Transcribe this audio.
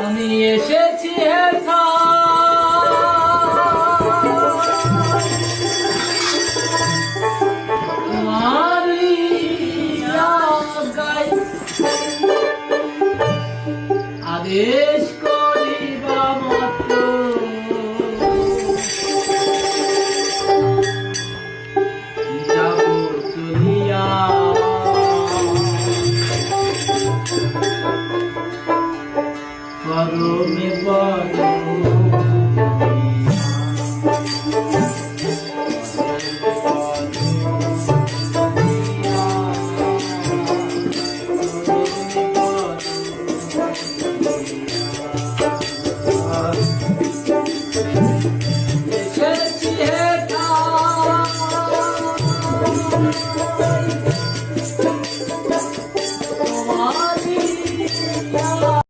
আমি এসেছি তোমারই আজ্ঞায়, আদেশ করিবা মাত্র যাব চলিয়া। পরমে পদ